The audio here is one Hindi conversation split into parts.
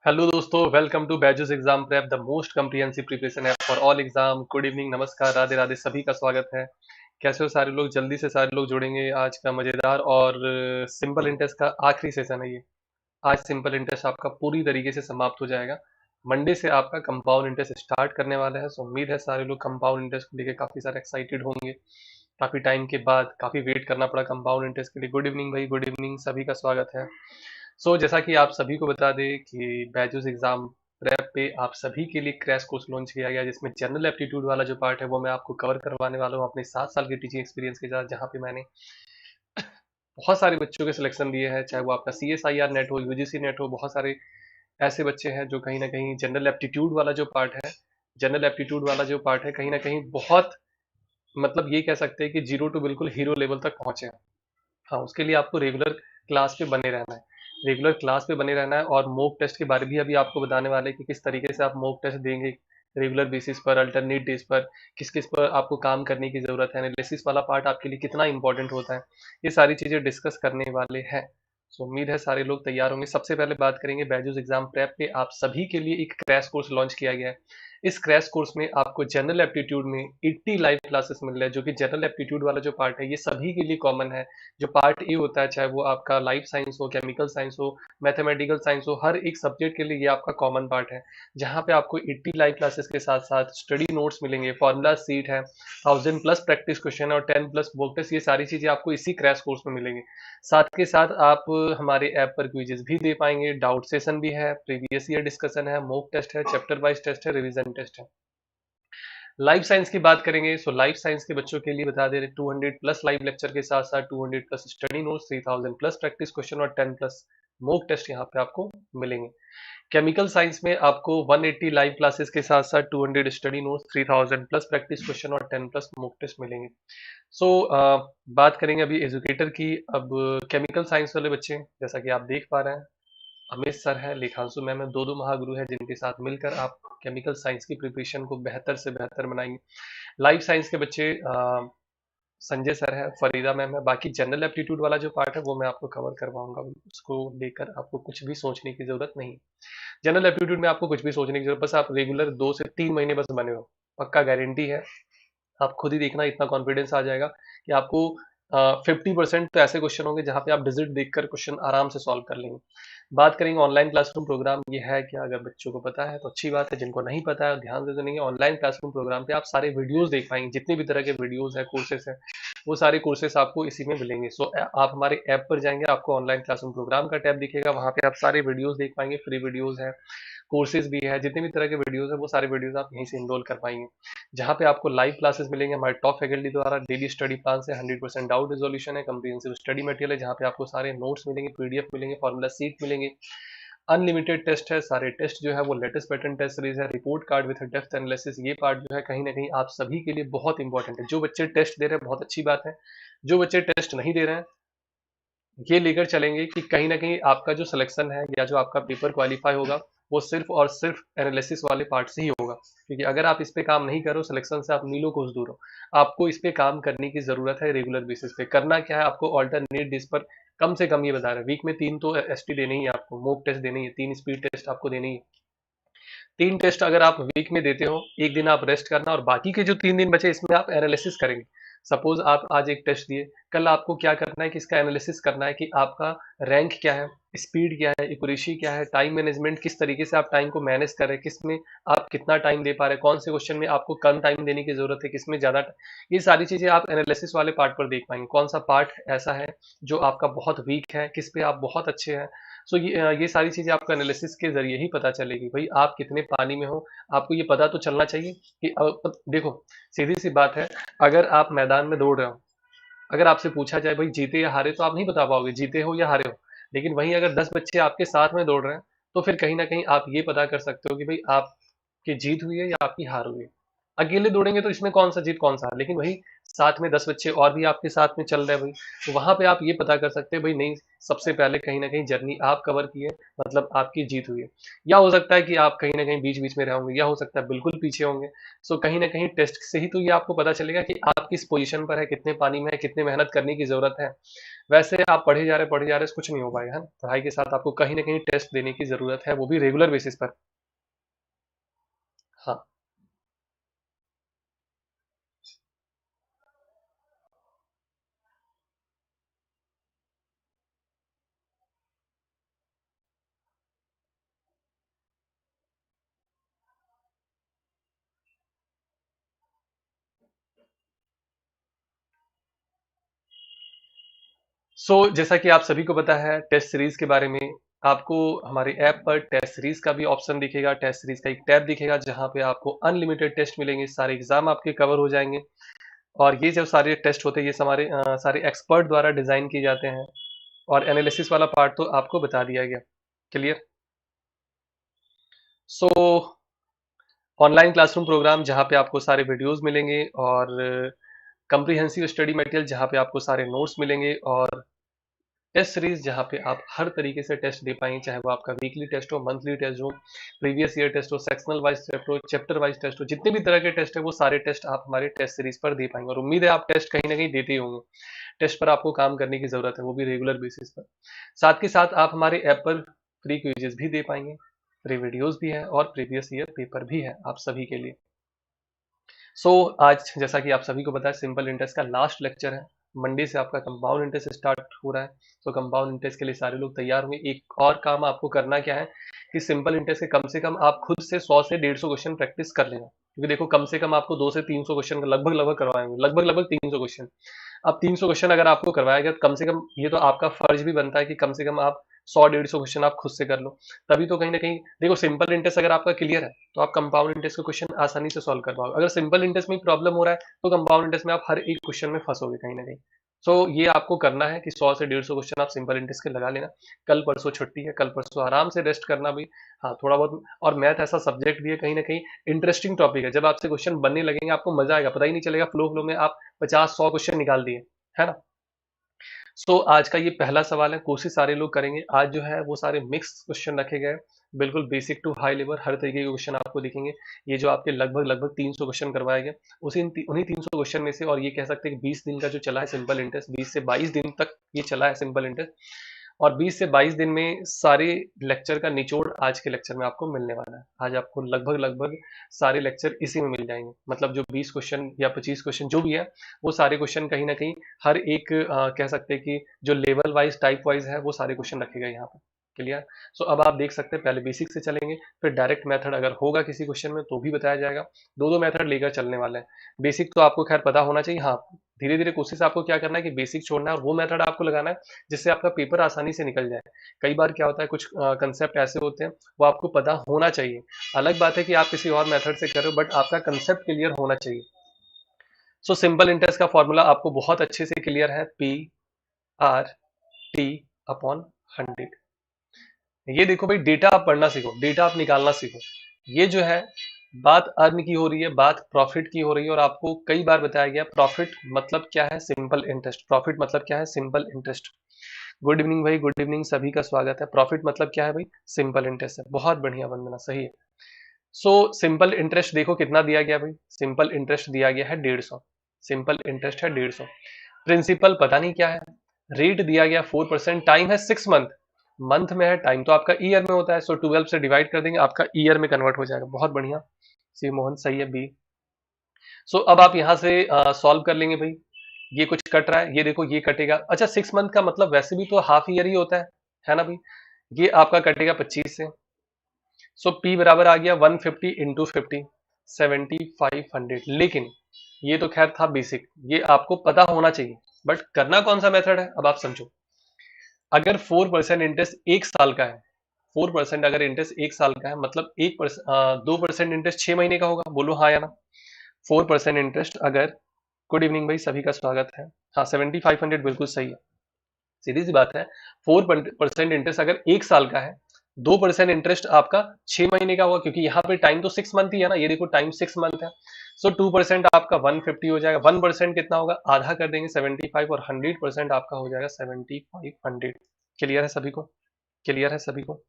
हेलो दोस्तों, welcome to Byju's exam prep, the most comprehensive preparation app for all exam. Good evening, नमस्कार, राधे राधे, सभी का स्वागत है। कैसे हो सारे लोग? जल्दी से सारे लोग जुड़ेंगे। आज का मजेदार और सिंपल इंटरेस्ट का आखिरी सेशन है ये। आज सिंपल इंटरेस्ट आपका पूरी तरीके से समाप्त हो जाएगा। मंडे से आपका कंपाउंड इंटरेस्ट स्टार्ट करने वाला है। सो उम्मीद है सारे लोग कंपाउंड इंटरेस्ट को लेकर काफी सारे एक्साइटेड होंगे। काफी टाइम के बाद काफी वेट करना पड़ा कंपाउंड इंटरेस्ट के लिए। गुड इवनिंग भाई, गुड इवनिंग, सभी का स्वागत है। जैसा कि आप सभी को बता दें कि बैजूस एग्जाम प्रेप पे आप सभी के लिए क्रैश कोर्स लॉन्च किया गया, जिसमें जनरल एप्टीट्यूड वाला जो पार्ट है वो मैं आपको कवर करवाने वाला हूँ अपने 7 साल के टीचिंग एक्सपीरियंस के साथ, जहाँ पे मैंने बहुत सारे बच्चों के सिलेक्शन दिए हैं। चाहे वो आपका CSIR नेट हो, UGC नेट हो, बहुत सारे ऐसे बच्चे हैं जो कहीं ना कहीं जनरल एप्टीट्यूड वाला जो पार्ट है, कहीं ना कहीं बहुत, मतलब ये कह सकते हैं कि जीरो टू बिल्कुल हीरो लेवल तक पहुंचे हैं। हाँ, उसके लिए आपको रेगुलर क्लास पे बने रहना है। रेगुलर क्लास पे बने रहना है और मॉक टेस्ट के बारे में भी अभी आपको बताने वाले हैं कि किस तरीके से आप मॉक टेस्ट देंगे रेगुलर बेसिस पर, अल्टरनेट डेज पर, किस किस पर आपको काम करने की ज़रूरत है, एनालिसिस वाला पार्ट आपके लिए कितना इंपॉर्टेंट होता है। ये सारी चीज़ें डिस्कस करने वाले हैं। उम्मीद है सारे लोग तैयार होंगे। सबसे पहले बात करेंगे बैजूस एग्जाम प्रेप पे आप सभी के लिए एक क्रैश कोर्स लॉन्च किया गया है। इस क्रैश कोर्स में आपको जनरल एप्टीट्यूड में 80 लाइव क्लासेस मिल रहे हैं, जो कि जनरल एप्टीट्यूड वाला जो पार्ट है ये सभी के लिए कॉमन है। जो पार्ट ए होता है, चाहे वो आपका लाइफ साइंस हो, केमिकल साइंस हो, मैथमेटिकल साइंस हो, हर एक सब्जेक्ट के लिए ये आपका कॉमन पार्ट है। जहाँ पे आपको 80 लाइव क्लासेस के साथ साथ स्टडी नोट्स मिलेंगे, फॉर्मूला सीट है, 1000+ प्रैक्टिस क्वेश्चन और 10+ मॉक टेस्ट, ये सारी चीजें आपको इसी क्रैश कोर्स में मिलेंगी। साथ के साथ आप हमारे ऐप पर क्विजेस भी दे पाएंगे, डाउट सेशन भी है, प्रीवियस ईयर डिस्कशन है, मॉक टेस्ट है, चैप्टर वाइज टेस्ट है, रिवीजन टेस्ट है। लाइफ साइंस की बात करेंगे। लाइफ साइंस के बच्चों के लिए बता दे रहे 200+ लाइव लेक्चर के साथ साथ 200+ स्टडी नोट्स, 3000+ प्रैक्टिस क्वेश्चन और 10+ मॉक टेस्ट यहाँ पे आपको मिलेंगे। केमिकल साइंस में आपको 180 लाइव क्लासेस के साथ साथ 200 स्टडी नोट्स, 3000+ प्रैक्टिस क्वेश्चन और 10+ मॉक टेस्ट मिलेंगे। बात करेंगे अभी एजुकेटर की। अब केमिकल साइंस वाले बच्चे, जैसा कि आप देख पा रहे हैं, अमित सर है, लेखांशु मैम है, दो दो महागुरु है जिनके साथ मिलकर आप केमिकल साइंस की प्रिपरेशन को बेहतर से बेहतर बनाएंगे। लाइफ साइंस के बच्चे संजय सर है, फरीदा मैम है। बाकी जनरल एप्टीट्यूड वाला जो पार्ट है वो मैं आपको कवर करवाऊंगा, उसको लेकर आपको कुछ भी सोचने की जरूरत नहीं। जनरल एप्टीट्यूड में आपको कुछ भी सोचने की जरूरत, बस आप रेगुलर 2 से 3 महीने बस बने हो, पक्का गारंटी है। आप खुद ही देखना, इतना कॉन्फिडेंस आ जाएगा कि आपको 50% तो ऐसे क्वेश्चन होंगे जहाँ पे आप डिजिट देखकर क्वेश्चन आराम से सॉल्व कर लेंगे। बात करेंगे ऑनलाइन क्लासरूम प्रोग्राम, ये है क्या? अगर बच्चों को पता है तो अच्छी बात है, जिनको नहीं पता है ध्यान से सुनिए। ऑनलाइन क्लासरूम प्रोग्राम पे आप सारे वीडियोस देख पाएंगे, जितने भी तरह के वीडियोस है, कोर्सेस है, वो सारे कोर्सेस आपको इसी में मिलेंगे। आप हमारे ऐप पर जाएंगे, आपको ऑनलाइन क्लासरूम प्रोग्राम का टैब दिखेगा, वहाँ पे आप सारे वीडियोस देख पाएंगे। फ्री वीडियोस है, कोर्सेज भी है, जितने भी तरह के वीडियोस है वो सारे वीडियोस आप यहीं से इनरोल कर पाएंगे। जहाँ पे आपको लाइव क्लासेस मिलेंगे हमारे टॉप फैकल्टी द्वारा, डेली स्टडी प्लान से 100% डाउट रिजोल्यूशन है, कम्प्रिहेंसिव स्टडी मटेरियल है, जहाँ पे आपको सारे नोट्स मिलेंगे, PDF मिलेंगे, फॉर्मूला सीट मिलेंगे, अनलिमिटेड टेस्ट है, सारे टेस्ट जो है वो लेटेस्ट पैटर्न टेस्ट सीरीज है, report card with depth analysis. ये पार्ट जो है कहीं ना कहीं आप सभी के लिए बहुत इंपॉर्टेंट है। जो बच्चे टेस्ट दे रहे हैं बहुत अच्छी बात है, जो बच्चे टेस्ट नहीं दे रहे हैं ये लेकर चलेंगे कि कहीं ना कहीं आपका जो सिलेक्शन है या जो आपका पेपर क्वालिफाई होगा वो सिर्फ और सिर्फ एनालिसिस वाले पार्ट से ही होगा। क्योंकि अगर आप इस पे काम नहीं करो, सिलेक्शन से आप नीलो कोस दूर हो। आपको इस पे काम करने की जरूरत है। रेगुलर बेसिस पे करना क्या है, आपको ऑल्टरनेट डेज पर कम से कम, ये बता रहे हैं, वीक में 3 तो ST देने ही है आपको, मॉक टेस्ट देने ही है, 3 स्पीड टेस्ट आपको देने ही है। 3 टेस्ट अगर आप वीक में देते हो, एक दिन आप रेस्ट करना और बाकी के जो 3 दिन बचे इसमें आप एनालिसिस करेंगे। सपोज आप आज एक टेस्ट दिए, कल आपको क्या करना है कि इसका एनालिसिस करना है कि आपका रैंक क्या है, स्पीड क्या है, एक्यूरेसी क्या है, टाइम मैनेजमेंट, किस तरीके से आप टाइम को मैनेज कर रहे हैं, किस में आप कितना टाइम दे पा रहे हैं, कौन से क्वेश्चन में आपको कम टाइम देने की जरूरत है, किसमें ज्यादा। ये सारी चीजें आप एनालिसिस वाले पार्ट पर देख पाएंगे, कौन सा पार्ट ऐसा है जो आपका बहुत वीक है, किस पे आप बहुत अच्छे हैं। ये सारी चीजें आपको एनालिसिस के जरिए ही पता चलेगी भाई आप कितने पानी में हो। आपको ये पता तो चलना चाहिए कि देखो, सीधी सी बात है, अगर आप मैदान में दौड़ रहे हो, अगर आपसे पूछा जाए भाई जीते या हारे, तो आप नहीं बता पाओगे जीते हो या हारे हो। लेकिन वहीं अगर 10 बच्चे आपके साथ में दौड़ रहे हैं, तो फिर कहीं ना कहीं आप ये पता कर सकते हो कि भाई आपकी जीत हुई है या आपकी हार हुई है। अकेले दौड़ेंगे तो इसमें कौन सा जीत कौन सा हार, लेकिन वही साथ में 10 बच्चे और भी आपके साथ में चल रहे हैं भाई, तो वहां पे आप ये पता कर सकते हैं भाई नहीं, सबसे पहले कहीं ना कहीं जर्नी आप कवर किए, मतलब आपकी जीत हुई है। या हो सकता है कि आप कहीं ना कहीं बीच बीच में रहोगे, या हो सकता है बिल्कुल पीछे होंगे। सो कहीं ना कहीं टेस्ट से ही तो ये आपको पता चलेगा कि आप किस पोजीशन पर है, कितने पानी में है, कितने मेहनत करने की जरूरत है। वैसे आप पढ़े जा रहे कुछ नहीं हो पाएगा, है ना। पढ़ाई के साथ आपको कहीं ना कहीं टेस्ट देने की जरूरत है, वो भी रेगुलर बेसिस पर। हाँ। जैसा कि आप सभी को पता है टेस्ट सीरीज के बारे में, आपको हमारे ऐप पर टेस्ट सीरीज का भी ऑप्शन दिखेगा, टेस्ट सीरीज का एक टैब दिखेगा जहां पे आपको अनलिमिटेड टेस्ट मिलेंगे, सारे एग्जाम आपके कवर हो जाएंगे। और ये जो सारे टेस्ट होते हैं ये सारे एक्सपर्ट द्वारा डिजाइन किए जाते हैं। और एनालिसिस वाला पार्ट तो आपको बता दिया गया। Clear. So online classroom program जहाँ पे आपको सारे वीडियोस मिलेंगे, और कंप्रीहेंसिव स्टडी मटेरियल जहाँ पे आपको सारे नोट्स मिलेंगे, और टेस्ट सीरीज जहाँ पे आप हर तरीके से टेस्ट दे पाएंगे, चाहे वो आपका वीकली टेस्ट हो, मंथली टेस्ट हो, प्रीवियस ईयर टेस्ट हो, सेक्शनल वाइज टेस्ट हो, चैप्टर वाइज टेस्ट हो, जितने भी तरह के टेस्ट है वो सारे टेस्ट आप हमारे टेस्ट सीरीज पर दे पाएंगे। और उम्मीद है आप टेस्ट कहीं ना कहीं देते ही होंगे। टेस्ट पर आपको काम करने की जरूरत है, वो भी रेगुलर बेसिस पर। साथ के साथ आप हमारे ऐप पर फ्री क्विजेस भी दे पाएंगे, फ्री वीडियोस भी है, और प्रीवियस ईयर पेपर भी है आप सभी के लिए। आज जैसा कि आप सभी को पता है सिंपल इंटरेस्ट का लास्ट लेक्चर है। मंडे से आपका कंपाउंड इंटरेस्ट स्टार्ट हो रहा है। कंपाउंड इंटरेस्ट के लिए सारे लोग तैयार होंगे। एक और काम आपको करना क्या है कि सिंपल इंटरेस्ट के कम से कम आप खुद से 100 से 150 क्वेश्चन प्रैक्टिस कर लेना, क्योंकि देखो कम से कम आपको 2 से 300 क्वेश्चन लगभग लगभग करवाएंगे, लगभग लगभग 300 क्वेश्चन। अब 300 क्वेश्चन अगर आपको करवाया गया तो कम से कम ये तो आपका फर्ज भी बनता है कि कम से कम आप 100 150 क्वेश्चन आप खुद से कर लो। तभी तो कहीं ना कहीं देखो, सिंपल इंटरेस्ट अगर आपका क्लियर है तो आप कंपाउंड इंटरेस्ट के क्वेश्चन आसानी से सॉल्व कर पाओगे। अगर सिंपल इंटरेस्ट में प्रॉब्लम हो रहा है तो कंपाउंड इंटरेस्ट में आप हर एक क्वेश्चन में फंसोगे कहीं ना कहीं। ये आपको करना है कि 100 से 150 क्वेश्चन आप सिंपल इंटरेस्ट के लगा लेना। कल परसों छुट्टी है, कल परसों आराम से रेस्ट करना भी। हाँ, थोड़ा बहुत। और मैथ ऐसा सब्जेक्ट भी है कहीं ना कहीं इंटरेस्टिंग टॉपिक है, जब आपसे क्वेश्चन बनने लगेंगे आपको मजा आएगा, पता ही नहीं चलेगा, फ्लो फ्लो में आप 50 100 क्वेश्चन निकाल दिए, है ना। आज का ये पहला सवाल है, कोशिश सारे लोग करेंगे। आज जो है वो सारे मिक्स क्वेश्चन रखे गए, बिल्कुल बेसिक टू हाई लेवल हर तरीके के क्वेश्चन आपको दिखेंगे। ये जो आपके लगभग लगभग 300 क्वेश्चन करवाए गए, उन्हीं 300 क्वेश्चन में से, और ये कह सकते हैं कि 20 दिन का जो चला है सिंपल इंटरेस्ट, 20 से 22 दिन तक ये चला है सिंपल इंटरेस्ट। और 20 से 22 दिन में सारे लेक्चर का निचोड़ आज के लेक्चर में आपको मिलने वाला है। आज आपको लगभग लगभग सारे लेक्चर इसी में मिल जाएंगे, मतलब जो 20 क्वेश्चन या 25 क्वेश्चन जो भी है, वो सारे क्वेश्चन कहीं ना कहीं हर एक कह सकते हैं कि जो लेवल वाइज टाइप वाइज है वो सारे क्वेश्चन रखे गए यहाँ पर। क्लियर। अब आप देख सकते हैं, पहले बेसिक से चलेंगे, फिर डायरेक्ट मेथड अगर होगा किसी क्वेश्चन में तो भी बताया जाएगा। दो दो मेथड लेकर चलने वाले हैं। बेसिक तो आपको खैर पता होना चाहिए। हाँ, धीरे धीरे कोशिश आपको क्या करना है कि बेसिक छोड़ना है और वो मेथड आपको लगाना है जिससे आपका पेपर आसानी से निकल जाए। कई बार क्या होता है, कुछ कंसेप्ट ऐसे होते हैं वो आपको पता होना चाहिए। अलग बात है कि आप किसी और मेथड से करो, बट आपका कंसेप्ट क्लियर होना चाहिए। सिंपल इंटरेस्ट का फॉर्मूला आपको बहुत अच्छे से क्लियर है, पी आर टी अपॉन 100। ये देखो भाई, डेटा आप पढ़ना सीखो, डेटा आप निकालना सीखो। ये जो है बात अर्न की हो रही है, बात प्रॉफिट की हो रही है, और आपको कई बार बताया गया प्रॉफिट मतलब क्या है, सिंपल इंटरेस्ट। प्रॉफिट मतलब क्या है, सिंपल इंटरेस्ट। गुड इवनिंग भाई, गुड इवनिंग, सभी का स्वागत है। प्रॉफिट मतलब क्या है भाई, सिंपल इंटरेस्ट है। बहुत बढ़िया वंदना, सही है। सिंपल इंटरेस्ट देखो कितना दिया गया भाई, सिंपल इंटरेस्ट दिया गया है 150। सिंपल इंटरेस्ट है 150। प्रिंसिपल पता नहीं क्या है। रेट दिया गया 4%, टाइम है 6 मंथ। मंथ में है, टाइम तो आपका ईयर में होता है, 12 से डिवाइड कर देंगे, आपका ईयर में कन्वर्ट हो जाएगा। बहुत बढ़िया, सी मोहन, सही है बी। अब आप यहां से सॉल्व कर लेंगे भाई। ये कुछ कट रहा है, ये देखो ये कटेगा। अच्छा, 6 मंथ का मतलब वैसे भी तो हाफ ईयर ही होता है ना भाई। ये आपका कटेगा 25 से। पी बराबर आ गया 150 इंटू 50, 7500। लेकिन ये तो खैर था बेसिक, ये आपको पता होना चाहिए। बट करना कौन सा मेथड है, अब आप समझो। अगर 4% इंटरेस्ट एक साल का है, 4% अगर इंटरेस्ट एक साल का है, मतलब 2% इंटरेस्ट 6 महीने का होगा। बोलो हाँ या ना। 4% इंटरेस्ट अगर, गुड इवनिंग भाई, सभी का स्वागत है। हाँ, 7500 बिल्कुल सही है, सीधी सी बात है। 4% इंटरेस्ट अगर एक साल का है 2% इंटरेस्ट आपका 6 महीने का होगा, क्योंकि यहाँ पे टाइम तो 6 मंथ ही है ना, ये देखो टाइम 6 मंथ है। सो 2% आपका 150 हो जाएगा। 1% कितना होगा, आधा कर देंगे 75, और 100% आपका हो जाएगा 7500। क्लियर है सभी को? क्लियर है सभी को?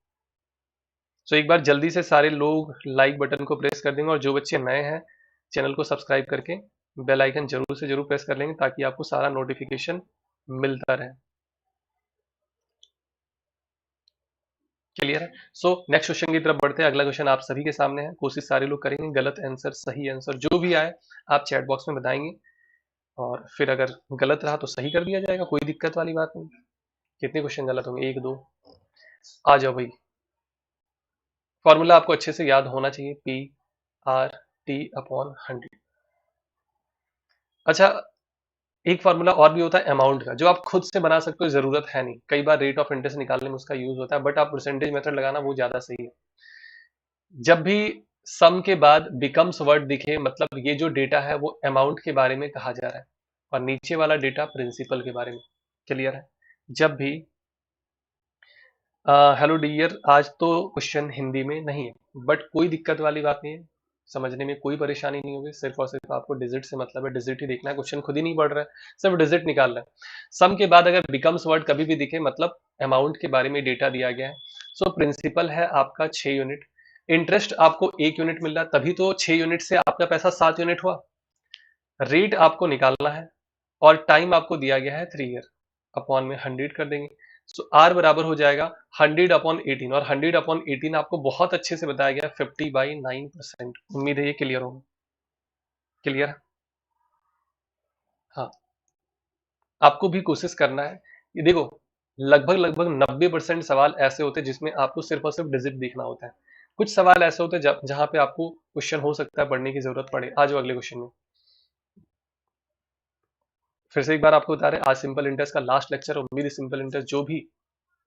सो एक बार जल्दी से सारे लोग लाइक बटन को प्रेस कर देंगे, और जो बच्चे नए हैं चैनल को सब्सक्राइब करके बेल आइकन जरूर से जरूर प्रेस कर लेंगे, ताकि आपको सारा नोटिफिकेशन मिलता रहे। क्लियर है? सो नेक्स्ट क्वेश्चन की तरफ बढ़ते हैं। अगला क्वेश्चन आप सभी के सामने है, कोशिश सारे लोग करेंगे, गलत आंसर सही आंसर जो भी आए आप चैट बॉक्स में बताएंगे, और फिर अगर गलत रहा तो सही कर दिया जाएगा, कोई दिक्कत वाली बात नहीं। कितने क्वेश्चन गलत होंगे, एक दो? आ जाओ भाई। फॉर्मूला आपको अच्छे से याद होना चाहिए, पी आर टी अपॉन 100। अच्छा, एक फार्मूला और भी होता है अमाउंट का, जो आप खुद से बना सकते हो, जरूरत है नहीं। कई बार रेट ऑफ इंटरेस्ट निकालने में उसका यूज होता है, बट आप परसेंटेज मेथड लगाना वो ज्यादा सही है। जब भी सम के बाद बिकम्स वर्ड दिखे, मतलब ये जो डेटा है वो अमाउंट के बारे में कहा जा रहा है, और नीचे वाला डेटा प्रिंसिपल के बारे में। क्लियर है? जब भी हेलो डियर, आज तो क्वेश्चन हिंदी में नहीं है, बट कोई दिक्कत वाली बात नहीं है, समझने में कोई परेशानी नहीं होगी। सिर्फ और सिर्फ आपको डिजिट से मतलब है, डिजिट ही देखना है, क्वेश्चन खुद ही नहीं पढ़ रहा है, सिर्फ डिजिट निकाल रहा है। सम के बाद अगर बिकम्स वर्ड कभी भी दिखे, मतलब अमाउंट के बारे में डेटा दिया गया है। सो प्रिंसिपल है आपका 6 यूनिट, इंटरेस्ट आपको 1 यूनिट मिल रहा है, तभी तो 6 यूनिट से आपका पैसा 7 यूनिट हुआ। रेट आपको निकालना है, और टाइम आपको दिया गया है 3 ईयर, अपॉन में 100 कर देंगे। सो आर बराबर हो जाएगा 100/18, और 100/18 आपको बहुत अच्छे से बताया गया 50/9%। उम्मीद है ये क्लियर होगा। क्लियर? हाँ, आपको भी कोशिश करना है। ये देखो, लगभग लगभग 90% सवाल ऐसे होते हैं जिसमें आपको सिर्फ और सिर्फ डिजिट देखना होता है। कुछ सवाल ऐसे होते हैं जहां पे आपको क्वेश्चन हो सकता है पढ़ने की जरूरत पड़े। आ जाओ अगले क्वेश्चन में। फिर से एक बार आपको बता रहे हैं, आज सिंपल इंटरेस्ट का लास्ट लेक्चर। उम्मीद है सिंपल इंटरेस्ट जो भी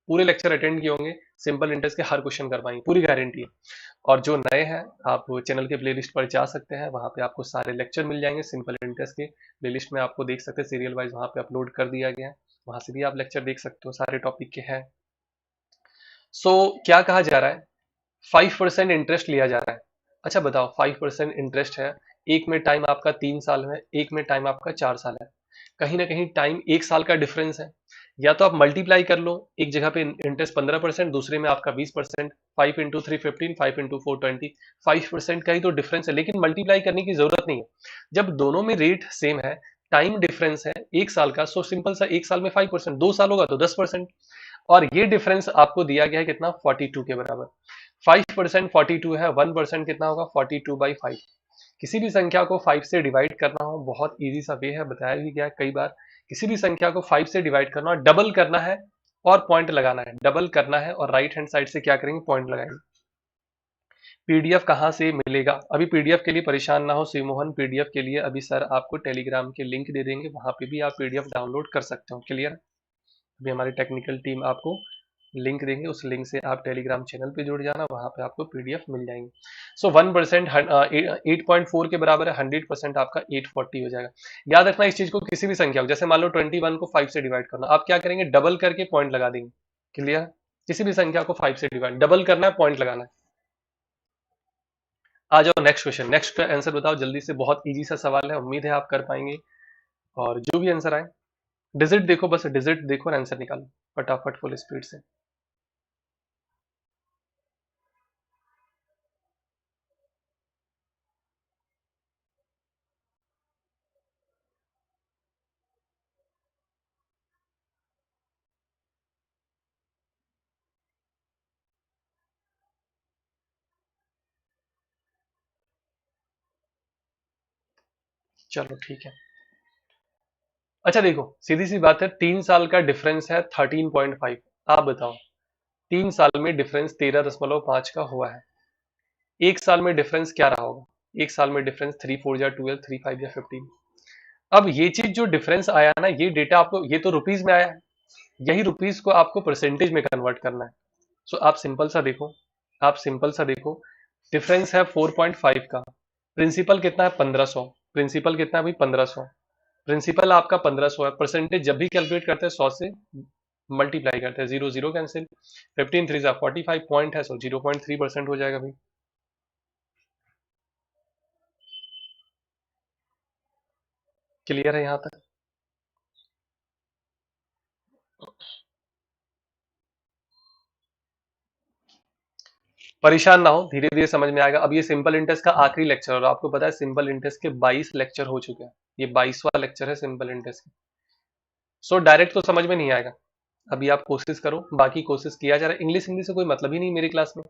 पूरे लेक्चर अटेंड किए होंगे, सिंपल इंटरेस्ट के हर क्वेश्चन कर पाएंगे, पूरी गारंटी है। और जो नए हैं, आप चैनल के प्लेलिस्ट पर जा सकते हैं, वहां पे आपको सारे लेक्चर मिल जाएंगे सिंपल इंटरेस्ट के। प्लेलिस्ट में आपको देख सकते हैं सीरियल वाइज, वहां पे अपलोड कर दिया गया है, वहां से भी आप लेक्चर देख सकते हो, सारे टॉपिक के हैं। सो क्या कहा जा रहा है, 5% इंटरेस्ट लिया जा रहा है। अच्छा बताओ, 5% इंटरेस्ट है, एक में टाइम आपका 3 साल है, एक में टाइम आपका 4 साल है। कहीं ना कहीं टाइम 1 साल का डिफरेंस है। या तो आप मल्टीप्लाई कर लो, एक जगह पे इंटरेस्ट 15%, दूसरे में आपका 20%। 5 × 3 15, 5 × 4 20, 5% का ही तो डिफरेंस है, लेकिन मल्टीप्लाई करने की जरूरत नहीं है। जब दोनों में रेट सेम है, टाइम डिफरेंस है 1 साल का, सो सिंपल सा, 1 साल में 5%, 2 साल होगा तो 10%। और ये डिफरेंस आपको दिया गया है कितना, 42 के बराबर। 5% 42 है, 1% कितना होगा, 42/5। किसी भी संख्या को 5 से डिवाइड करना हो, बहुत इजी सा वे है, बताया भी गया है कई बार। किसी भी संख्या को 5 से डिवाइड करना है, डबल करना है और पॉइंट लगाना है, डबल करना है और राइट हैंड साइड से क्या करेंगे, पॉइंट लगाएंगे। पीडीएफ कहाँ से मिलेगा? अभी पीडीएफ के लिए परेशान ना हो शिवमोहन, पीडीएफ के लिए अभी सर आपको टेलीग्राम के लिंक दे देंगे, वहां पे भी आप पीडीएफ डाउनलोड कर सकते हो। क्लियर? अभी हमारी टेक्निकल टीम आपको लिंक देंगे, उस लिंक से आप टेलीग्राम चैनल पे जुड़ जाना, वहां पे आपको पीडीएफ मिल जाएंगे। सो 1% 8.4 के बराबर है, 100% आपका 840 हो जाएगा। याद रखना इस चीज को, किसी भी संख्या को, जैसे मान लो 21 को 5 से डिवाइड करना, आप क्या करेंगे, डबल करके पॉइंट लगा देंगे। क्लियर? किसी भी संख्या को 5 से डिवाइड, डबल करना है, पॉइंट लगाना है। आ जाओ नेक्स्ट क्वेश्चन, नेक्स्ट का आंसर बताओ जल्दी से, बहुत इजी सा सवाल है, उम्मीद है आप कर पाएंगे। और जो भी आंसर आए, डिजिट देखो, बस डिजिट देखो और आंसर निकालो फटाफट फुल स्पीड से। चलो ठीक है। अच्छा देखो, सीधी सी बात है, 3 साल का डिफरेंस है 13.5। आप बताओ, 3 साल में डिफरेंस 13.5 का हुआ है, एक साल में डिफरेंस क्या रहा होगा? एक साल में डिफरेंस 3 4 12, 3 5 15। अब ये चीज जो डिफरेंस आया ना, ये डेटा आपको, ये तो रुपीज में आया है, यही रुपीज को आपको परसेंटेज में कन्वर्ट करना है। सो आप सिंपल सा देखो, आप सिंपल सा देखो, डिफरेंस है 4.5 का, प्रिंसिपल कितना है, 1500। प्रिंसिपल कितना है भाई, 1500। प्रिंसिपल आपका 1500 है, परसेंटेज जब भी कैलकुलेट करते हैं 100 से मल्टीप्लाई करते हैं, 0 0 कैंसिल, 15 3 45 पॉइंट है, सो 0.3% हो जाएगा भाई। क्लियर है यहाँ तक? परेशान ना हो, धीरे धीरे समझ में आएगा। अब ये सिंपल इंटरेस्ट का आखिरी लेक्चर, और आपको पता है सिंपल इंटरेस्ट के 22 लेक्चर हो चुके हैं, ये 22वां लेक्चर है सिंपल इंटरेस्ट का। सो डायरेक्ट तो समझ में नहीं आएगा, अभी आप कोशिश करो, बाकी कोशिश किया जा रहा है। इंग्लिश हिंदी से कोई मतलब ही नहीं मेरी क्लास में,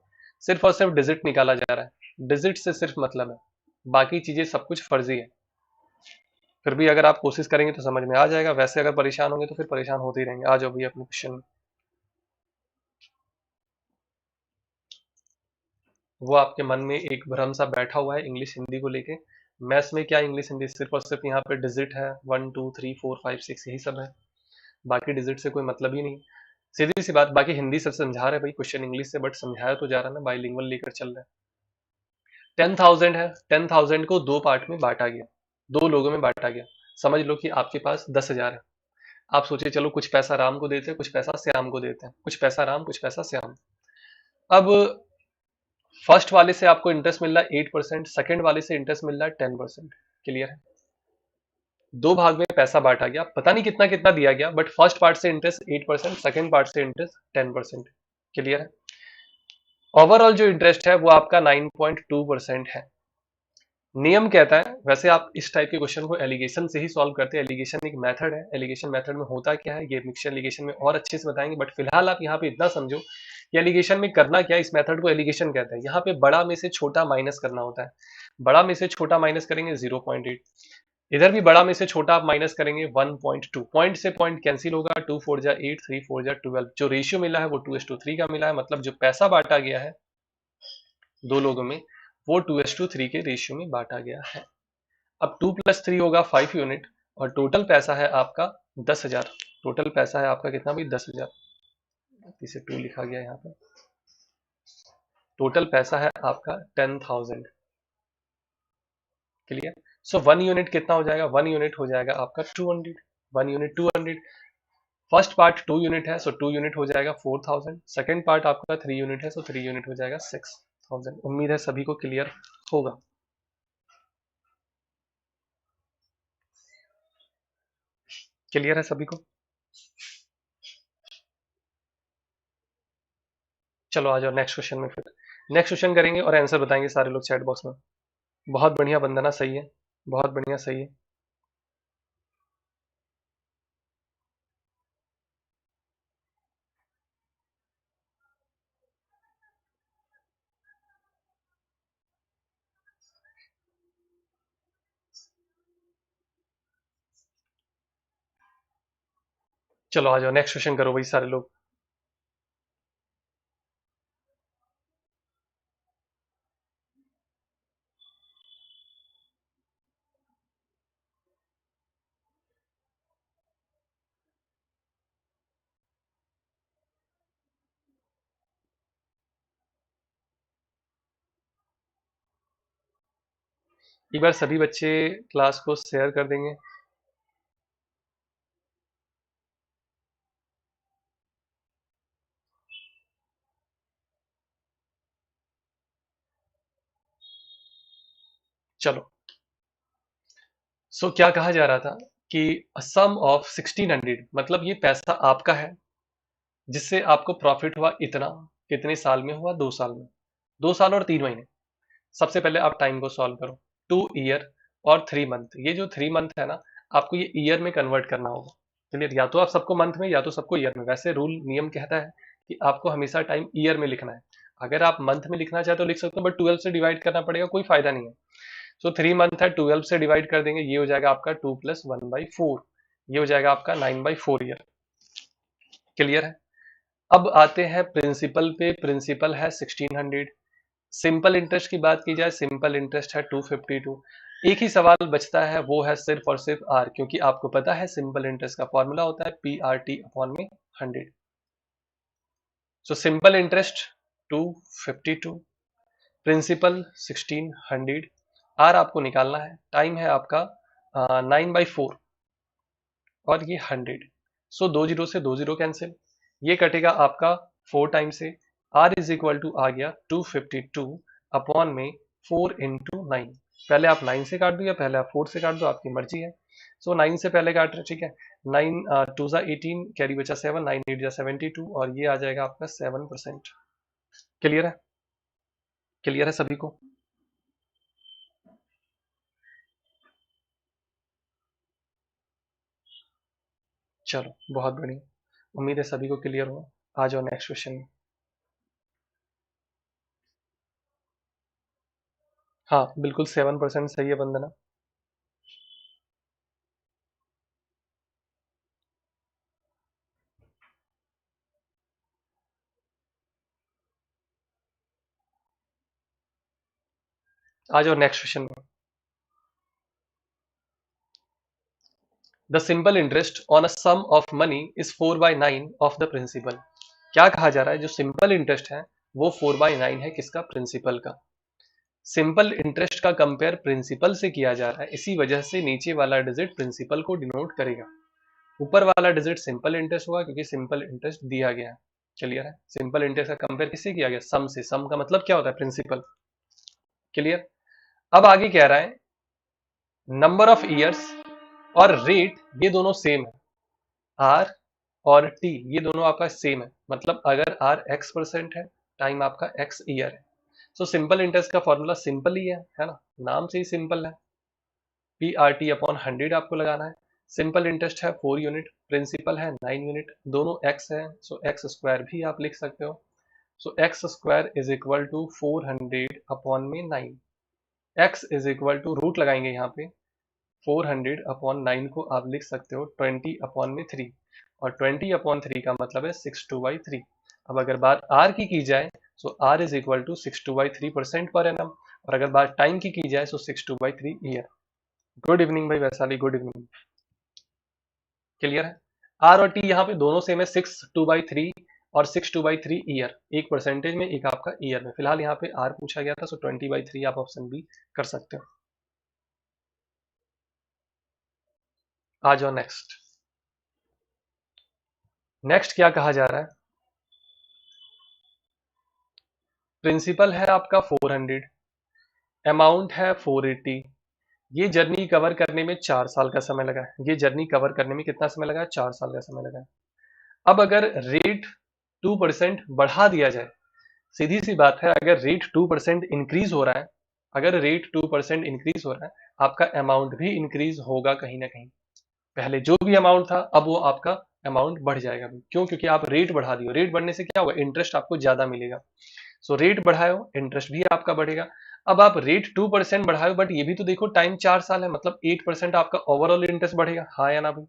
सिर्फ और सिर्फ डिजिट निकाला जा रहा है, डिजिट से सिर्फ मतलब है, बाकी चीजें सब कुछ फर्जी है। फिर भी अगर आप कोशिश करेंगे तो समझ में आ जाएगा, वैसे अगर परेशान होंगे तो फिर परेशान होते ही रहेंगे। आ जाओ भैया अपने क्वेश्चन में। वो आपके मन में एक भ्रम सा बैठा हुआ है इंग्लिश हिंदी को लेके। मैथ्स में क्या इंग्लिश हिंदी, सिर्फ और सिर्फ यहाँ पे डिजिट है, 1 2 3 4 5 6 यही सब है, बाकी डिजिट से कोई मतलब ही नहीं। सीधी सी बात, बाकी हिंदी सब समझा रहे भाई क्वेश्चन इंग्लिश से, बट समझाया तो जा रहा है ना, बाइलिंगुअल लेकर चल रहे हैं। 10,000 है, 10,000 को दो पार्ट में बांटा गया, दो लोगों में बांटा गया। समझ लो कि आपके पास 10,000 है, आप सोचिए चलो कुछ पैसा राम को देते हैं, कुछ पैसा श्याम को देते हैं, कुछ पैसा राम कुछ पैसा श्याम। अब फर्स्ट वाले से आपको इंटरेस्ट मिल रहा है 8%, सेकेंड वाले से इंटरेस्ट मिल रहा है 10%। क्लियर है? दो भाग में पैसा बांटा गया, पता नहीं कितना कितना दिया गया, बट फर्स्ट पार्ट से इंटरेस्ट 8%, सेकेंड पार्ट से इंटरेस्ट 10%। क्लियर है? ओवरऑल जो इंटरेस्ट है वो आपका 9.2% है। नियम कहता है, वैसे आप इस टाइप के क्वेश्चन को एलिगेशन से ही सॉल्व करते हैं, एलिगेशन एक मेथड है। एलिगेशन मेथड में होता क्या है, ये मिक्सचर एलिगेशन में और अच्छे से बताएंगे, बट फिलहाल आप यहाँ पे इतना समझो कि एलिगेशन में करना क्या है। इस मेथड को एलिगेशन कहते हैं। यहाँ पे बड़ा में से छोटा माइनस करना होता है, बड़ा में से छोटा माइनस करेंगे 0.8, इधर भी बड़ा में से छोटा आप माइनस करेंगे 1.2, पॉइंट से पॉइंट कैंसिल होगा, 2 4 जा 8, 3 4 जा 12, जो रेशियो मिला है वो 2:3 का मिला है, मतलब जो पैसा बांटा गया है दो लोगों में वो 2:3 के रेशियो में बांटा गया है। अब 2 + 3 होगा 5 यूनिट, और टोटल पैसा है आपका 10,000। टोटल पैसा है आपका कितना भी 10,000, इसे 2 लिखा गया यहाँ पे। टोटल पैसा है आपका 10,000। क्लियर? सो 1 यूनिट कितना हो जाएगा, 1 यूनिट हो जाएगा आपका 200, 1 यूनिट 200। फर्स्ट पार्ट 2 यूनिट है, सो 2 यूनिट हो जाएगा 4,000। सेकेंड पार्ट आपका 3 यूनिट है, सो 3 यूनिट हो जाएगा 6,000। उम्मीद है सभी को क्लियर होगा। क्लियर है सभी को? चलो आ जाओ नेक्स्ट क्वेश्चन में, फिर नेक्स्ट क्वेश्चन करेंगे और आंसर बताएंगे सारे लोग चैट बॉक्स में। बहुत बढ़िया वंदना, सही है, बहुत बढ़िया, सही है। चलो आ जाओ नेक्स्ट क्वेश्चन करो भाई सारे लोग। एक बार सभी बच्चे क्लास को शेयर कर देंगे। चलो, क्या कहा जा रहा था कि सम ऑफ 1600, मतलब ये पैसा आपका है जिससे आपको प्रॉफिट हुआ इतना, कितने साल में हुआ, 2 साल में, 2 साल और 3 महीने। सबसे पहले आप टाइम को सॉल्व करो, 2 ईयर और 3 मंथ, ये जो 3 मंथ है ना, आपको ये ईयर में कन्वर्ट करना होगा। क्लियर? या तो आप सबको मंथ में या तो सबको ईयर में, वैसे रूल नियम कहता है कि आपको हमेशा टाइम ईयर में लिखना है। अगर आप मंथ में लिखना चाहे तो लिख सकते हो, बट 12 से डिवाइड करना पड़ेगा, कोई फायदा नहीं है। 3 मंथ है, 12 से डिवाइड कर देंगे, ये हो जाएगा आपका 2 + 1/4, ये हो जाएगा आपका 9/4 ईयर। क्लियर है? अब आते हैं प्रिंसिपल पे, प्रिंसिपल है 1600। सिंपल इंटरेस्ट की बात की जाए, सिंपल इंटरेस्ट है 252। एक ही सवाल बचता है, वो है सिर्फ और सिर्फ आर, क्योंकि आपको पता है सिंपल इंटरेस्ट का फॉर्मूला होता है PRT/100। So simple interest 252, principal 1600, R आपको निकालना है, टाइम है आपका 9/4, और ये 100। सो 2 जीरो से 2 जीरो कैंसिल, ये कटेगा आपका 4 टाइम से, r इज इक्वल टू आ गया 252 अपॉन में 4 इंटू 9। पहले आप 9 से काट दो या पहले आप 4 से काट दो, आपकी मर्जी है। सो 9 से पहले काट रहे, ठीक है। 9 2 जा 18, कैरी बचा 7, 9 8 जा 72 और ये आ जाएगा आपका 7%। क्लियर है? क्लियर है सभी को? चलो बहुत बढ़िया, उम्मीद है सभी को क्लियर हुआ। आ जाओ नेक्स्ट क्वेश्चन में। हाँ बिल्कुल 7% सही है वंदना। आ जाओ नेक्स्ट क्वेश्चन में। The simple interest on a sum of money is 4/9 of the principal. क्या कहा जा रहा है? जो सिंपल इंटरेस्ट है वो 4/9 है किसका? प्रिंसिपल का। सिंपल इंटरेस्ट का कंपेयर प्रिंसिपल से किया जा रहा है, इसी वजह से नीचे वाला डिजिट प्रिंसिपल को डिनोट करेगा, ऊपर वाला डिजिट सिंपल इंटरेस्ट होगा क्योंकि सिंपल इंटरेस्ट दिया गया है। क्लियर है? सिंपल इंटरेस्ट का कंपेयर किससे किया गया? सम से। सम का मतलब क्या होता है? प्रिंसिपल। क्लियर? अब आगे कह रहा है नंबर ऑफ ईयर्स और रेट ये दोनों सेम है। आर और टी ये दोनों आपका सेम है, मतलब अगर आर x% है, टाइम आपका x ईयर है। सो सिंपल इंटरेस्ट का फॉर्मूला सिंपल ही है ना, नाम से ही सिंपल है। पी आर टी अपॉन 100 आपको लगाना है। सिंपल इंटरेस्ट है 4 यूनिट, प्रिंसिपल है 9 यूनिट, दोनों x है, सो एक्स स्क्वायर भी आप लिख सकते हो। So x square is equal to 400 upon में 9। x is equal to root लगाएंगे यहाँ पे, 400 अपॉन 9 को आप लिख सकते हो 20 अपॉन में 3, और 20 अपॉन 3 का मतलब है 62/3। अब अगर बात r की जाए so r is equal to 62/3% per annum, और अगर बात टाइम की जाए सो 62/3 ईयर। गुड इवनिंग भाई वैशाली, गुड इवनिंग। क्लियर है? r और t यहाँ पे दोनों सेम है, 62/3 और 62/3 ईयर, एक परसेंटेज में एक आपका ईयर में। फिलहाल यहाँ पे r पूछा गया था, सो 20/3 आप ऑप्शन बी कर सकते हो। आ जाओ नेक्स्ट। नेक्स्ट क्या कहा जा रहा है? प्रिंसिपल है आपका 400, अमाउंट है 480। ये जर्नी कवर करने में 4 साल का समय लगा है। ये जर्नी कवर करने में कितना समय लगा है? 4 साल का समय लगा है। अब अगर रेट 2% बढ़ा दिया जाए, सीधी सी बात है, अगर रेट 2% इंक्रीज हो रहा है, अगर रेट 2% इंक्रीज हो रहा है, आपका अमाउंट भी इंक्रीज होगा कहीं ना कहीं। पहले जो भी अमाउंट था अब वो आपका अमाउंट बढ़ जाएगा। क्यों? क्योंकि आप रेट बढ़ा दियो। रेट बढ़ने से क्या होगा? इंटरेस्ट आपको ज्यादा मिलेगा। सो रेट बढ़ाओ, इंटरेस्ट भी आपका बढ़ेगा। अब आप रेट 2% बढ़ाओ, बट ये भी तो देखो टाइम 4 साल है, मतलब 8% आपका ओवरऑल इंटरेस्ट बढ़ेगा। हाँ या ना भाई?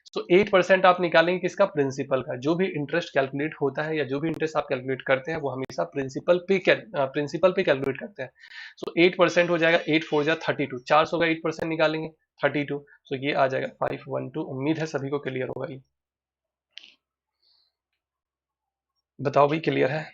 सो 8% आप निकालेंगे किसका? प्रिंसिपल का। जो भी इंटरेस्ट कैलकुलेट होता है या जो भी इंटरेस्ट आप कैलकुलेट करते हैं वो हमेशा प्रिंसिपल पे कैलकुलेट करते हैं। सो 8% हो जाएगा, 8 4 जा 32, 400 का 8% निकालेंगे 32, सो ये आ जाएगा 512। उम्मीद है सभी को क्लियर होगा ये। बताओ भाई, क्लियर है?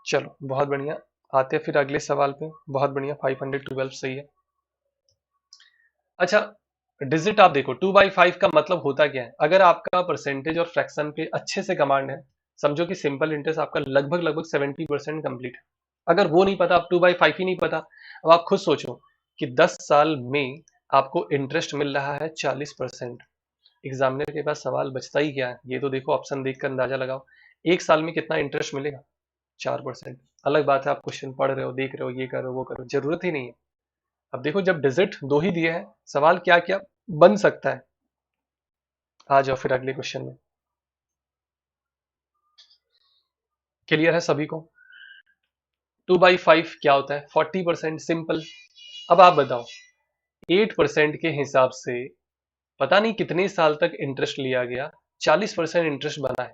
चलो बहुत बढ़िया, आते हैं फिर अगले सवाल पे। बहुत बढ़िया, 512 सही है। अच्छा, डिजिट आप देखो, 2/5 का मतलब होता क्या है? अगर आपका परसेंटेज और फ्रैक्शन पे अच्छे से कमांड है, समझो कि सिंपल इंटरेस्ट आपका लगभग लगभग 70% कंप्लीट है, अगर वो नहीं पता, आप 2/5 ही नहीं पता, अब आप खुद सोचो कि 10 साल में आपको इंटरेस्ट मिल रहा है 40%। एग्जामिनर के पास सवाल बचता ही क्या है? ये तो देखो, ऑप्शन देखकर अंदाजा लगाओ, एक साल में कितना इंटरेस्ट मिलेगा? 4%। अलग बात है आप क्वेश्चन पढ़ रहे हो, देख रहे हो, ये करो वो करो, जरूरत ही नहीं है। अब देखो, जब डिजिट दो ही दिए हैं, सवाल क्या क्या बन सकता है। आ जाओ फिर अगले क्वेश्चन में। क्लियर है सभी को? 2/5 क्या होता है? 40%, सिंपल। अब आप बताओ, 8% के हिसाब से पता नहीं कितने साल तक इंटरेस्ट लिया गया, 40% इंटरेस्ट बना है।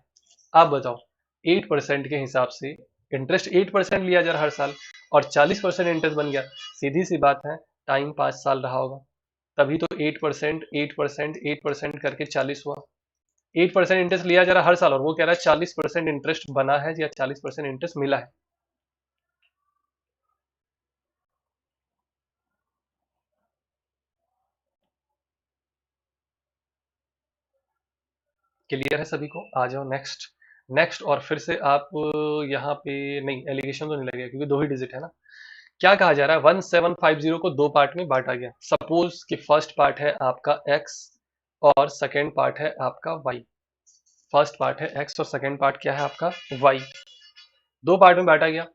आप बताओ, 8% के हिसाब से इंटरेस्ट 8% लिया जा रहा हर साल, और 40% इंटरेस्ट बन गया, सीधी सी बात है, टाइम 5 साल रहा होगा, तभी तो 8% 8% 8% करके 40 हुआ। 8% इंटरेस्ट लिया जा रहा है हर साल, और वो कह रहा है 40% इंटरेस्ट बना है या 40% इंटरेस्ट मिला है। क्लियर है सभी को? आ जाओ नेक्स्ट। नेक्स्ट और फिर से आप यहाँ पे नहीं, एलिगेशन तो नहीं लगेगा क्योंकि 2 ही डिजिट है ना। क्या कहा जा रहा है, 1750 को 2 पार्ट में बांटा गया। सपोज कि फर्स्ट पार्ट है आपका x और सेकेंड पार्ट है आपका y। फर्स्ट पार्ट है x और सेकेंड पार्ट क्या है आपका y। 2 पार्ट में बांटा गया।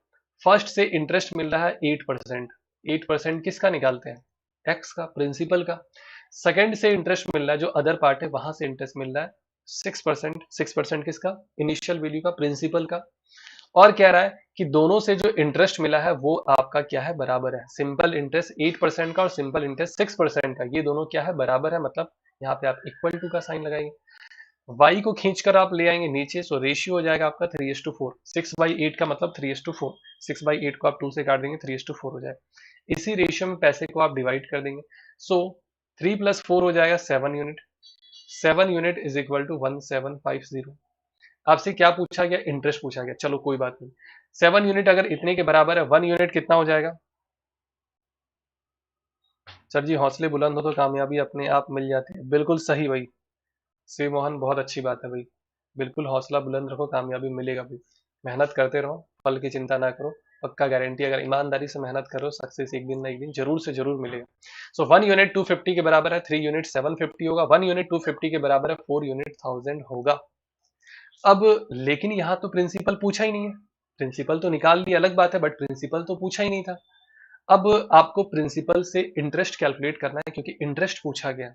फर्स्ट से इंटरेस्ट मिल रहा है 8%। 8% किसका निकालते हैं, x का, प्रिंसिपल का। सेकेंड से इंटरेस्ट मिल रहा है, जो अदर पार्ट है वहां से इंटरेस्ट मिल रहा है 6%। 6% किसका, इनिशियल वैल्यू का, प्रिंसिपल का। और कह रहा है कि दोनों से जो इंटरेस्ट मिला है वो आपका क्या है, बराबर है। सिंपल इंटरेस्ट 8% का और सिंपल इंटरेस्ट 6% का, ये दोनों क्या है, बराबर है। मतलब यहाँ पे आप इक्वल टू का साइन लगाएंगे। y को खींचकर आप ले आएंगे नीचे, सो रेशियो हो जाएगा आपका 3:4। 6/8 का मतलब 3:4। 6/8 को आप 2 से काट देंगे, 3:4 हो जाएगा। इसी रेशियो में पैसे को आप डिवाइड कर देंगे। सो 3 + 4 हो जाएगा 7 unit. 7 unit is equal to 1750। आपसे क्या पूछा गया, इंटरेस्ट पूछा गया। चलो कोई बात नहीं। 7 यूनिट अगर इतने के बराबर है, 1 यूनिट कितना हो जाएगा। सर जी हौसले बुलंद हो तो कामयाबी अपने आप मिल जाती है। बिल्कुल सही भाई, शिव मोहन, बहुत अच्छी बात है भाई। बिल्कुल हौसला बुलंद रखो, कामयाबी मिलेगा भाई। मेहनत करते रहो, फल की चिंता ना करो। पक्का गारंटी, अगर ईमानदारी से मेहनत करो, सक्सेस एक दिन ना एक दिन जरूर से जरूर मिलेगा। सो 1 यूनिट 250 के बराबर है, 3 यूनिट 750 होगा, 1 यूनिट 250 के बराबर है, 4 यूनिट 1000 होगा। अब लेकिन यहाँ तो प्रिंसिपल पूछा ही नहीं है। प्रिंसिपल तो निकाल लिया, अलग बात है, बट प्रिंसिपल तो पूछा ही नहीं था। अब आपको प्रिंसिपल से इंटरेस्ट कैलकुलेट करना है क्योंकि इंटरेस्ट पूछा गया।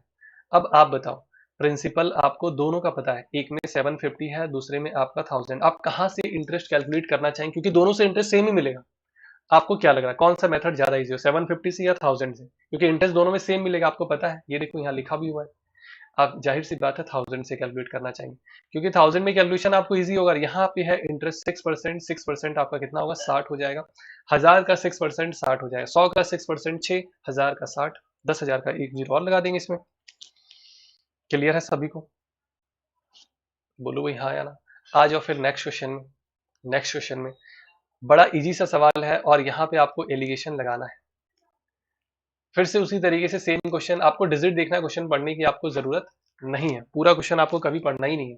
अब आप बताओ, प्रिंसिपल आपको दोनों का पता है, एक में 750 है, दूसरे में आपका 1000। आप कहां से इंटरेस्ट कैलकुलेट करना चाहेंगे, क्योंकि दोनों से इंटरेस्ट सेम ही मिलेगा। आपको क्या लग रहा है, कौन सा मेथड ज्यादा इजी हो, 750 से या 1000 से? क्योंकि इंटरेस्ट दोनों में सेम मिलेगा, आपको पता है, ये देखो यहाँ लिखा भी हुआ है। आप जाहिर सी बात है 1000 से कैलकुलेट करना चाहेंगे, क्योंकि 1000 में कैलकुलेशन आपको इजी होगा। यहाँ पे है इंटरेस्ट 6%। 6% आपका कितना होगा, 60 हो जाएगा। 1000 का 6% 60 हो जाएगा। 100 का 6% 6, 1000 का 60, 10,000 का एक जीरो और लगा देंगे इसमें। क्लियर है सभी को? बोलो भाई हाँ या ना। आ जाओ फिर नेक्स्ट क्वेश्चन में। नेक्स्ट क्वेश्चन में बड़ा इजी सा सवाल है और यहाँ पे आपको एलिगेशन लगाना है। फिर से उसी तरीके से सेम क्वेश्चन, आपको डिजिट देखना है, क्वेश्चन पढ़ने की आपको जरूरत नहीं है। पूरा क्वेश्चन आपको कभी पढ़ना ही नहीं है।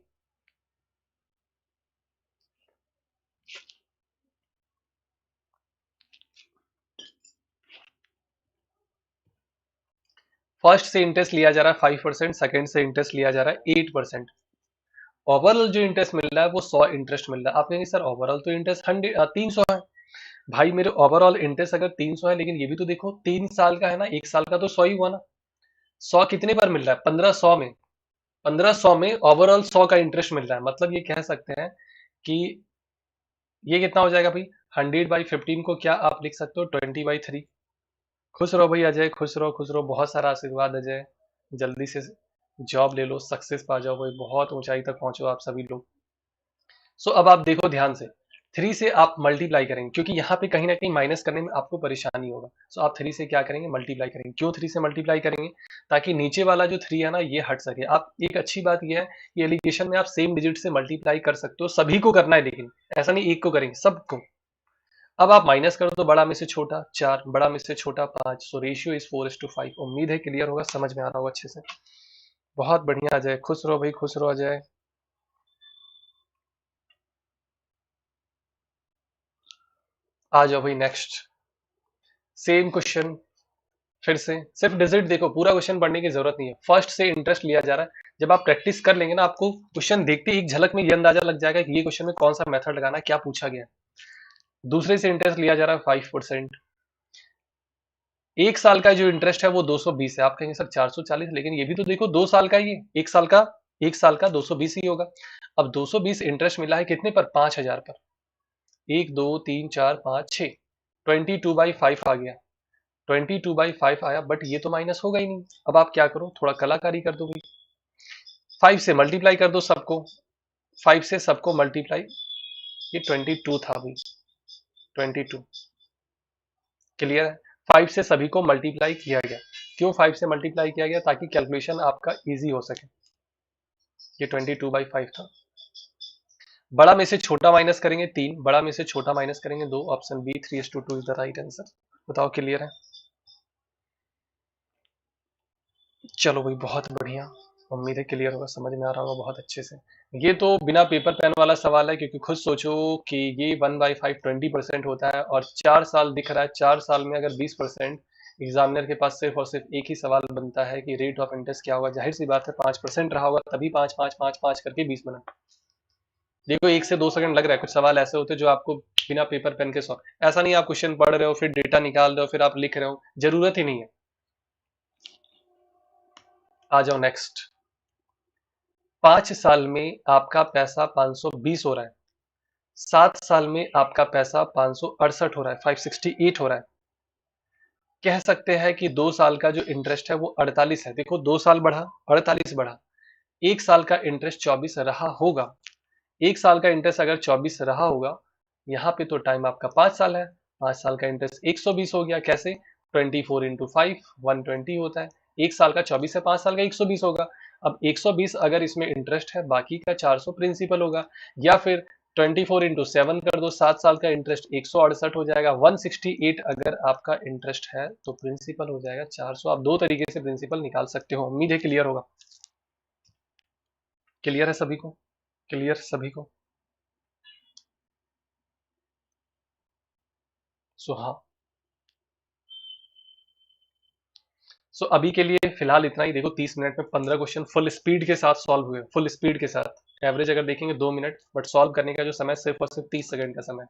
फर्स्ट से इंटरेस्ट लिया जा रहा है 5%, सेकंड से इंटरेस्ट लिया जा रहा है 8%। ओवरऑल जो इंटरेस्ट मिल रहा है वो 100 इंटरेस्ट मिल रहा है। आप कहेंगे सर ओवरऑल तो इंटरेस्ट 300 है। भाई मेरे ओवरऑल इंटरेस्ट अगर 300 है, लेकिन ये भी तो देखो 3 साल का है ना, 1 साल का तो 100 ही हुआ ना। 100 कितने पर मिल रहा है, 1500 में। 1500 में ओवरऑल 100 का इंटरेस्ट मिल रहा है। मतलब ये कह सकते हैं कि ये कितना हो जाएगा भाई, 100/15 को क्या आप लिख सकते हो, 20/3। खुश रहो भाई अजय, खुश रहो खुश रहो, बहुत सारा आशीर्वाद अजय। जल्दी से जॉब ले लो, सक्सेस पा जाओ भाई, बहुत ऊंचाई तक पहुंचो आप सभी लोग। सो अब आप देखो ध्यान से, 3 से आप मल्टीप्लाई करेंगे, क्योंकि यहाँ पे कहीं ना कहीं माइनस करने में आपको परेशानी होगा। सो आप 3 से क्या करेंगे, मल्टीप्लाई करेंगे। क्यों 3 से मल्टीप्लाई करेंगे, ताकि नीचे वाला जो 3 है ना ये हट सके। आप एक अच्छी बात यह है, ये एलिगेशन में आप सेम डिजिट से मल्टीप्लाई कर सकते हो, सभी को करना है, लेकिन ऐसा नहीं एक को करेंगे, सबको। अब आप माइनस करो तो बड़ा में से छोटा 4, बड़ा में से छोटा 5। So ratio is 4:5। उम्मीद है क्लियर होगा, समझ में आ रहा होगा अच्छे से। बहुत बढ़िया अजय, खुश रहो भाई, खुश रहो अजय। आ जाओ भाई नेक्स्ट, सेम क्वेश्चन। फिर से सिर्फ डिजिट देखो, पूरा क्वेश्चन पढ़ने की जरूरत नहीं है। फर्स्ट से इंटरेस्ट लिया जा रहा है। जब आप प्रैक्टिस कर लेंगे ना, आपको क्वेश्चन देखते ही एक झलक में ये अंदाजा लग जाएगा कि ये क्वेश्चन में कौन सा मेथड लगाना है, क्या पूछा गया है। दूसरे से इंटरेस्ट लिया जा रहा है 5%। 1 साल का जो इंटरेस्ट है वो 220 है। आप कहेंगे सर 440, लेकिन ये भी तो देखो 2 साल का ही है। 1 साल का 220 ही होगा। अब 220 इंटरेस्ट मिला है कितने पर, 5000 पर। 1 2 3 4 5 6, 22/5 आ गया। 22/5 आया, बट ये तो माइनस होगा ही नहीं। अब आप क्या करो, थोड़ा कलाकारी कर दो भाई। 5 से मल्टीप्लाई कर दो सबको, 5 से सबको मल्टीप्लाई। ये 22 था भाई, 22। क्लियर है? 5 से सभी को मल्टीप्लाई किया गया। क्यों 5 से मल्टीप्लाई किया गया, ताकि कैलकुलेशन आपका इजी हो सके। ये 22/5 था। बड़ा में से छोटा माइनस करेंगे 3, बड़ा में से छोटा माइनस करेंगे 2। Option B 3:2 is the right answer. बताओ क्लियर है? चलो भाई बहुत बढ़िया, उम्मीद है क्लियर होगा, समझ में आ रहा होगा बहुत अच्छे से। ये तो बिना पेपर पेन वाला सवाल है, क्योंकि खुद सोचो कि ये 1/5 20% होता है और 4 साल दिख रहा है। 4 साल में अगर 20%, एग्जामिनर के पास सिर्फ और सिर्फ एक ही सवाल बनता है कि रेट ऑफ इंटरेस्ट क्या होगा। जाहिर सी बात है 5% रहा होगा, तभी 5 5 5 5 करके 20 बना। देखो 1 से 2 सेकंड लग रहा है, कुछ सवाल ऐसे होते हैं जो आपको बिना पेपर पेन के सॉल्व, ऐसा नहीं आप क्वेश्चन पढ़ रहे हो फिर डेटा निकाल रहे हो फिर आप लिख रहे हो, जरूरत ही नहीं है। आ जाओ नेक्स्ट। 5 साल में आपका पैसा 520 हो रहा है, 7 साल में आपका पैसा 568 हो रहा है, 568 हो रहा है। कह सकते हैं कि 2 साल का जो इंटरेस्ट है वो 48 है। देखो 2 साल बढ़ा, 48 बढ़ा। 1 साल का इंटरेस्ट 24 रहा होगा। 1 साल का इंटरेस्ट अगर 24 रहा होगा, यहाँ पे तो टाइम आपका 5 साल है। 5 साल का इंटरेस्ट 120 हो गया। कैसे? 24 × 5 120 होता है। 1 साल का 24 है, 5 साल का 120 होगा। अब 120 अगर इसमें इंटरेस्ट है, बाकी का 400 प्रिंसिपल होगा। या फिर 24 × 7 कर दो, 7 साल का इंटरेस्ट 168 हो जाएगा। 168 अगर आपका इंटरेस्ट है तो प्रिंसिपल हो जाएगा 400। आप दो तरीके से प्रिंसिपल निकाल सकते हो। उम्मीद है क्लियर होगा। क्लियर है सभी को? क्लियर सभी को? सो हाँ, सो अभी के लिए फिलहाल इतना ही। देखो 30 मिनट में 15 क्वेश्चन फुल स्पीड के साथ सॉल्व हुए, फुल स्पीड के साथ। एवरेज अगर देखेंगे 2 मिनट, बट सॉल्व करने का जो समय सिर्फ और सिर्फ 30 सेकंड का समय है।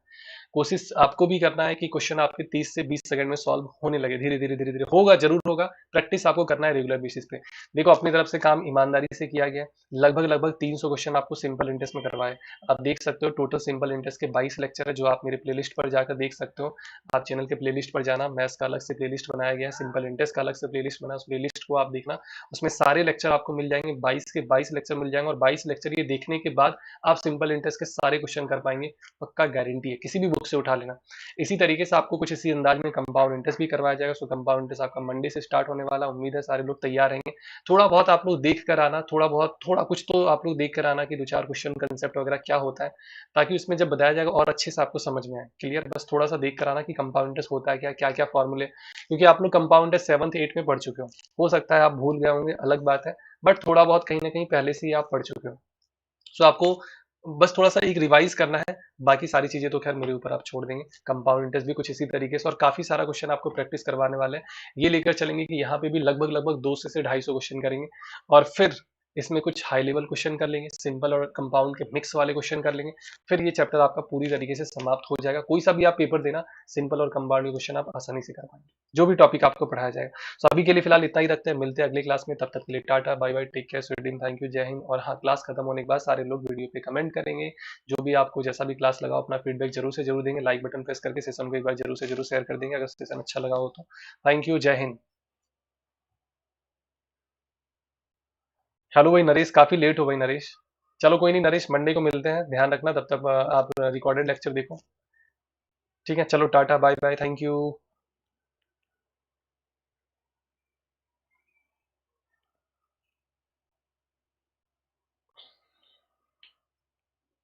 कोशिश आपको भी करना है कि क्वेश्चन आपके 30 से 20 सेकंड में सॉल्व होने लगे। धीरे धीरे धीरे धीरे होगा, जरूर होगा। प्रैक्टिस आपको करना है रेगुलर बेसिस पे। देखो अपनी तरफ से काम ईमानदारी से किया गया है। लगभग लगभग 300 क्वेश्चन आपको सिंपल इंटरेस्ट में करवाए। आप देख सकते हो टोटल सिंपल इंटरेस्ट के 22 लेक्चर है, जो आप मेरे प्लेलिस्ट पर जाकर देख सकते हो। आप चैनल के प्लेलिस्ट पर जाना, मैथ्स का अलग से प्लेलिस्ट बनाया गया है, सिंपल इंटरेस्ट का अलग से प्लेलिस्ट बना, उस प्लेलिस्ट को आप देखना। उसमें सारे लेक्चर आपको मिल जाएंगे, 22 के 22 लेक्चर मिल जाएंगे। और 22 लेक्चर ये देखने के बाद आप सिंपल इंटरेस्ट के सारे क्वेश्चन कर पाएंगे, पक्का गारंटी है। किसी भी बुक से उठा लेना। इसी तरीके से आपको कुछ इसी अंदाज में कंपाउंड इंटरेस्ट भी करवाया जाएगा। सो कंपाउंड इंटरेस्ट आपका मंडे से स्टार्ट होने वाला। उम्मीद है सारे लोग तैयार रहेंगे। थोड़ा बहुत आप लोग देख कर आना, थोड़ा बहुत थोड़ा कुछ तो आप लोग देख कर आना कि 2 4 क्वेश्चन कंसेप्ट वगैरह क्या होता है, ताकि उसमें जब बताया जाएगा और अच्छे से आपको समझ में आए। क्लियर? बस थोड़ा सा देख कर आना कि कंपाउंड इंटरेस्ट होता है क्या, क्या क्या फॉर्मूले, क्योंकि आप लोग कंपाउंड इंटरेस्ट 7th 8th में पढ़ चुके हो सकता है आप भूल गए होंगे, अलग बात है। बट थोड़ा बहुत कहीं ना कहीं पहले से ही आप पढ़ चुके हो। सो आपको बस थोड़ा सा एक रिवाइज करना है। बाकी सारी चीजें तो खैर मेरे ऊपर आप छोड़ देंगे। कंपाउंड इंटरेस्ट भी कुछ इसी तरीके से, और काफी सारा क्वेश्चन आपको प्रैक्टिस करवाने वाले हैं। ये लेकर चलेंगे कि यहाँ पे भी लगभग लगभग 200 से 250 क्वेश्चन करेंगे। और फिर इसमें कुछ हाई लेवल क्वेश्चन कर लेंगे, सिंपल और कंपाउंड के मिक्स वाले क्वेश्चन कर लेंगे। फिर ये चैप्टर आपका पूरी तरीके से समाप्त हो जाएगा। कोई सा भी आप पेपर देना, सिंपल और कंपाउंड के क्वेश्चन आप आसानी से कर पाएंगे, जो भी टॉपिक आपको पढ़ाया जाएगा। तो अभी के लिए फिलहाल इतना ही रखते हैं, मिलते हैं अगली क्लास में। तब तक के लिए tata bye bye, take care, स्वीडिंग, थैंक यू, जय हिंद। और हाँ, क्लास खत्म होने के बाद सारे लोग वीडियो पे कमेंट करेंगे। जो भी आपको जैसा भी क्लास लगा अपना फीडबैक जरूर से जरूर देंगे। लाइक बटन प्रेस करके सेशन को एक बार जरूर से जरूर शेयर कर देंगे अगर सेशन अच्छा लगा हो तो। थैंक यू, जय हिंद। हेलो भाई नरेश, काफी लेट हो भाई नरेश। चलो कोई नहीं नरेश, मंडे को मिलते हैं, ध्यान रखना। तब तक आप रिकॉर्डेड लेक्चर देखो। ठीक है, चलो tata bye bye, thank you.